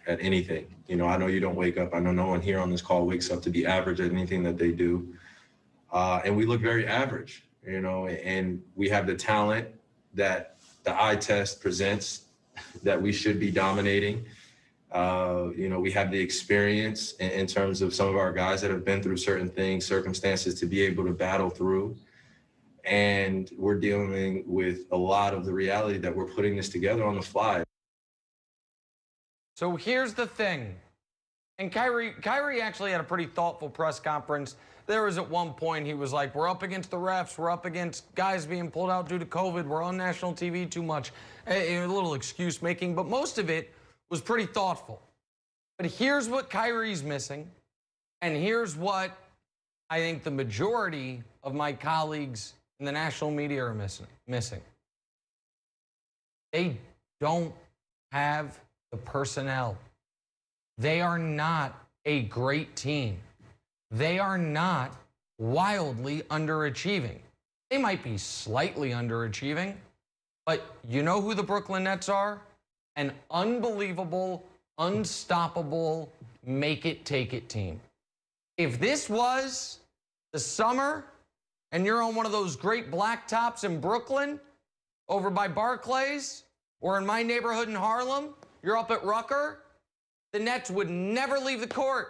at anything. You know, I know you don't wake up. I know no one here on this call wakes up to be average at anything that they do. And we look very average, you know, and we have the talent that the eye test presents that we should be dominating. You know, we have the experience in terms of some of our guys that have been through certain things, circumstances to be able to battle through. And we're dealing with a lot of the reality that we're putting this together on the fly. So here's the thing. And Kyrie actually had a pretty thoughtful press conference. There was at one point, he was like, we're up against the refs. We're up against guys being pulled out due to COVID. We're on national TV too much. A little excuse making, but most of it was pretty thoughtful. But here's what Kyrie's missing. And here's what I think the majority of my colleagues in the national media are missing. They don't have the personnel. They are not a great team. They are not wildly underachieving. They might be slightly underachieving, but you know who the Brooklyn Nets are? An unbelievable, unstoppable, make it, take it team. If this was the summer and you're on one of those great blacktops in Brooklyn over by Barclays or in my neighborhood in Harlem, you're up at Rucker, the Nets would never leave the court.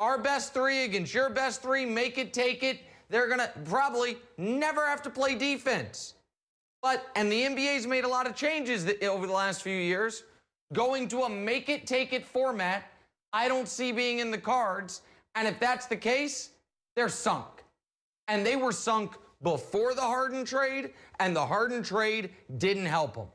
Our best three against your best three, make it, take it. They're going to probably never have to play defense. And the NBA's made a lot of changes over the last few years. Going to a make it, take it format, I don't see being in the cards. And if that's the case, they're sunk. And they were sunk before the Harden trade, and the Harden trade didn't help them.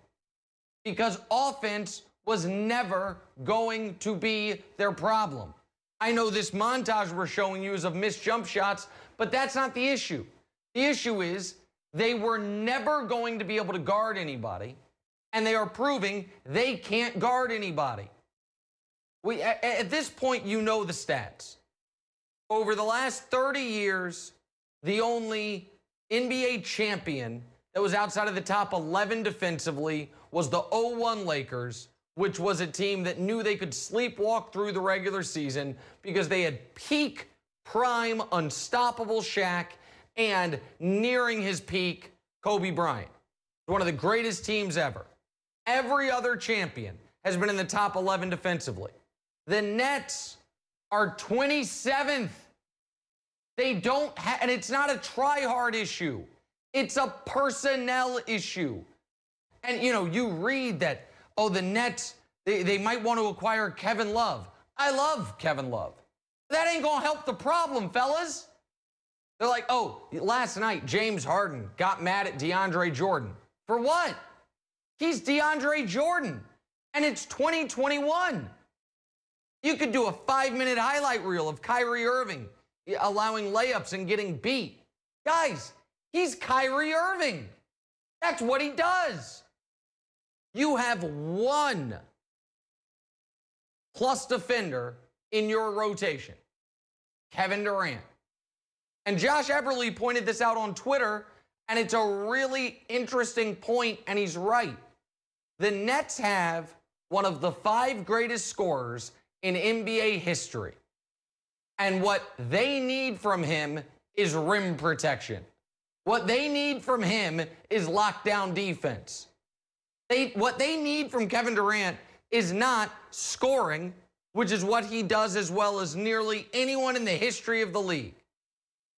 Because offense was never going to be their problem. I know this montage we're showing you is of missed jump shots, but that's not the issue. The issue is they were never going to be able to guard anybody, and they are proving they can't guard anybody. At this point, you know the stats. Over the last 30 years, the only NBA champion that was outside of the top 11 defensively was the 0-1 Lakers, which was a team that knew they could sleepwalk through the regular season because they had peak, prime, unstoppable Shaq and nearing his peak, Kobe Bryant. One of the greatest teams ever. Every other champion has been in the top 11 defensively. The Nets are 27th. They don't have, and it's not a try-hard issue. It's a personnel issue. And, you know, you read that, oh, the Nets, they might want to acquire Kevin Love. I love Kevin Love. That ain't going to help the problem, fellas. They're like, oh, last night, James Harden got mad at DeAndre Jordan. For what? He's DeAndre Jordan, and it's 2021. You could do a 5-minute highlight reel of Kyrie Irving allowing layups and getting beat. Guys, he's Kyrie Irving. That's what he does. You have one plus defender in your rotation, Kevin Durant. And Josh Everly pointed this out on Twitter, and it's a really interesting point, and he's right. The Nets have one of the 5 greatest scorers in NBA history. And what they need from him is rim protection. What they need from him is lockdown defense. What they need from Kevin Durant is not scoring, which is what he does as well as nearly anyone in the history of the league.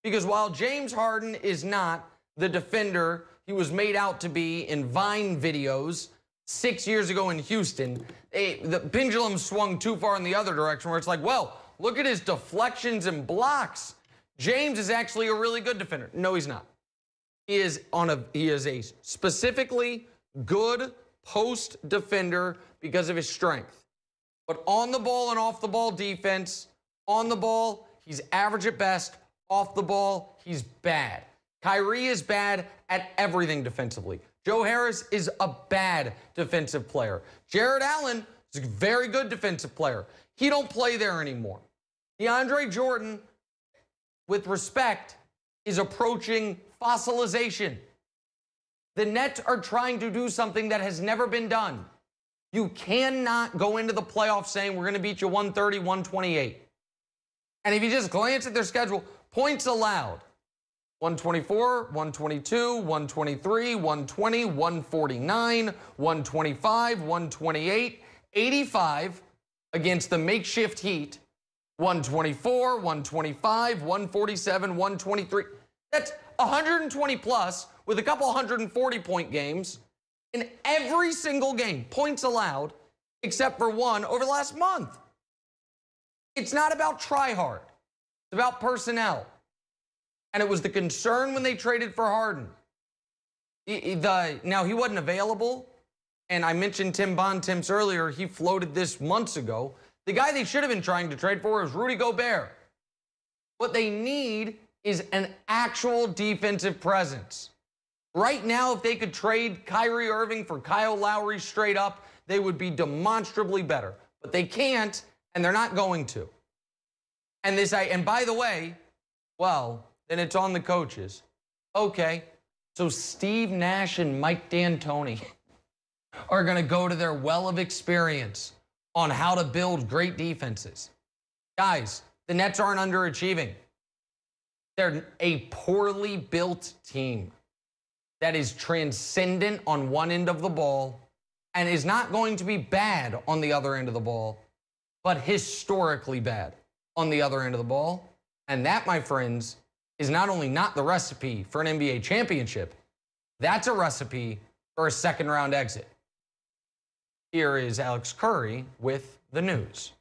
Because while James Harden is not the defender he was made out to be in Vine videos 6 years ago in Houston, the pendulum swung too far in the other direction where it's like, well, look at his deflections and blocks. James is actually a really good defender. No, he's not. He is a specifically good post defender because of his strength. But on the ball and off the ball defense, on the ball, he's average at best. Off the ball, he's bad. Kyrie is bad at everything defensively. Joe Harris is a bad defensive player. Jared Allen is a very good defensive player. He don't play there anymore. DeAndre Jordan, with respect, is approaching fossilization. The Nets are trying to do something that has never been done. You cannot go into the playoffs saying we're going to beat you 130, 128. And if you just glance at their schedule, points allowed: 124, 122, 123, 120, 149, 125, 128, 85 against the makeshift Heat, 124, 125, 147, 123. That's 120 plus with a couple 140-point games in every single game, points allowed, except for one over the last month. It's not about try hard. It's about personnel. And it was the concern when they traded for Harden. Now, he wasn't available, and I mentioned Tim Bontemps earlier. He floated this months ago. The guy they should have been trying to trade for is Rudy Gobert. What they need is an actual defensive presence. Right now, if they could trade Kyrie Irving for Kyle Lowry straight up, they would be demonstrably better. But they can't, and they're not going to. And by the way, well, then it's on the coaches. Okay, so Steve Nash and Mike D'Antoni are going to go to their well of experience on how to build great defenses. Guys, the Nets aren't underachieving. They're a poorly built team that is transcendent on one end of the ball and is not going to be bad on the other end of the ball, but historically bad on the other end of the ball. And that, my friends, is not only not the recipe for an NBA championship, that's a recipe for a second-round exit. Here is Alex Curry with the news.